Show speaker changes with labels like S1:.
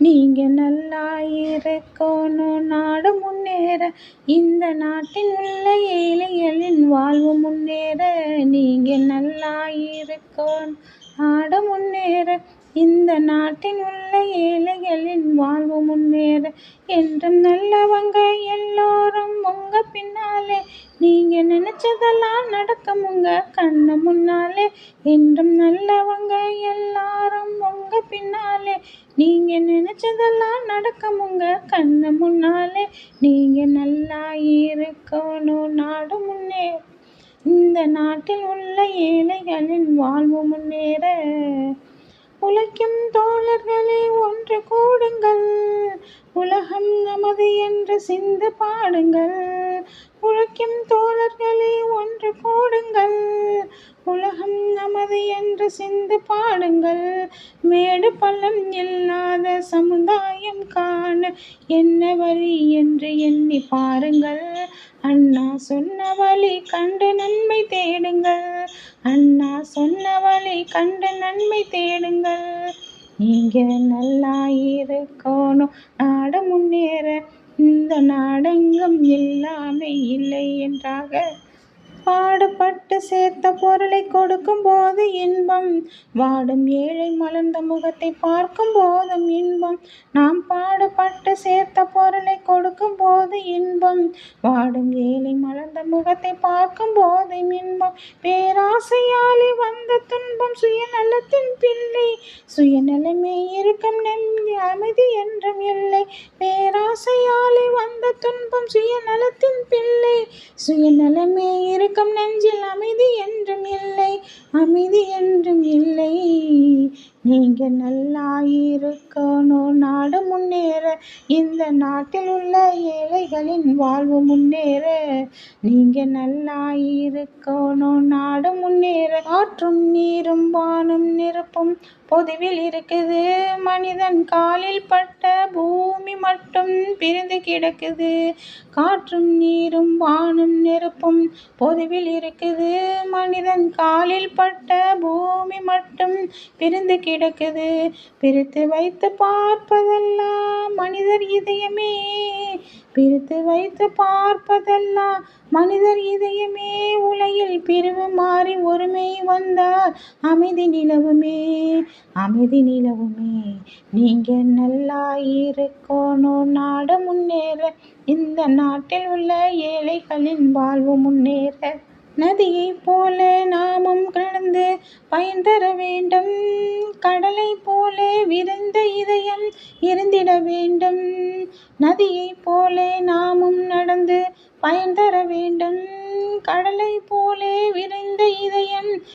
S1: நீங்க நல்லா இருக்கணும் நாடு முன்னேற, இந்த நாட்டில் உள்ள ஏழைகளின் வாழ்வு முன்னேற. நீங்க நல்லா இருக்கணும் நாடு முன்னேற, இந்த நாட்டில் உள்ள ஏழைகளின் வாழ்வு முன்னேற. என்றும் நல்லவங்க எல்லோரும் உங்க பின்னாலே, நீங்க நினைச்சதெல்லாம் நடக்கும் உங்க கண்ணு முன்னாலே. என்றும் நல்லவங்க எல்லாரும் உங்க பின்னாலே, நீங்க நினைச்சதெல்லாம் நடக்கும் உங்க கண்ணு முன்னாலே. நீங்க நல்லா இருக்கணும் நாடு முன்னேற, இந்த நாட்டில் உள்ள ஏழைகளின் வாழ்வு முன்னேற. உழைக்கும் தோழர்களே ஒன்று கூடுங்கள், உலகம் நமது என்று சிந்து பாடுங்கள். உழைக்கும் தோழர்களே ஒன்று கூடுங்கள், உலகம் நமது என்று சிந்து பாடுங்கள். மேடு பள்ளம் இல்லாத சமுதாயம் காண என்ன வழி என்று எண்ணி பாருங்கள். அண்ணா சொன்ன வழி கண்டு நன்மை தேடுங்கள், அண்ணா சொன்ன வழி கண்டு நன்மை தேடுங்கள். நீங்க நல்லா இருக்கணும் நாடு முன்னேற, இந்த நாடெங்கும் எல்லாமே இல்லை என்றாக. பாடுபட்டு சேர்த்த பொருளை கொடுக்கும் போது இன்பம், வாடும் ஏழை மலர்ந்த முகத்தை பார்க்கும் போதும் இன்பம். நாம் பாடுபட்டு சேர்த்த பொருளை கொடுக்கும் போது இன்பம், வாடும் ஏழை மலர்ந்த முகத்தை பார்க்கும் போதும் இன்பம். பேராசையாலே வந்த துன்பம் சுயநலத்தின் பிள்ளை, சுயநலமே இருக்கும் நெஞ்சு அமைதி என்றும் இல்லை. பேராசையாலே வந்த துன்பம் சுயநலத்தின் பிள்ளை, சுயநலமே இருக்கும் நெஞ்சில் அமைதி என்றும் இல்லை, அமைதி என்றும் இல்லை. நீங்க நல்லா இருக்கணும் நாடு முன்னேற, இந்த நாட்டில் உள்ள ஏழைகளின் வாழ்வு முன்னேற. நீங்க நல்லா இருக்கணும் நாடு முன்னேற. காற்றும் நீரும் வானும் நெருப்பும் பொதுவில் இருக்குது, மனிதன் காலில் பட்ட பூமி மட்டும் பிரிந்து கிடக்குது. காற்றும் நீரும் வானும் நெருப்பும் பொதுவில் இருக்குது, மனிதன் காலில் பட்ட பூமி மட்டும் பிரிந்து கிடக்குது. பிரித்து வைத்து பார்ப்பதெல்லாம் மனிதர் இதயமே, பிரித்து வைத்து பார்ப்பதெல்லாம் மனிதர் இதயமே. உலகில் பிரிவு மாறி ஒருமை வந்தால் அமைதி நிலவுமே, அமைதி நிலவுமே. நீங்க நல்லா இருக்கணும் நாடு முன்னேற, இந்த நாட்டில் உள்ள ஏழைகளின் வாழ்வு முன்னேற. நதியை போல நாமும் கடந்து பயன் தர வேண்டும், கடலை போல விரிந்த இதயம் இருந்திட வேண்டும். நதியை போல நாமும் நடந்து பயன் தர வேண்டும், கடலை போல விரிந்த இதயம்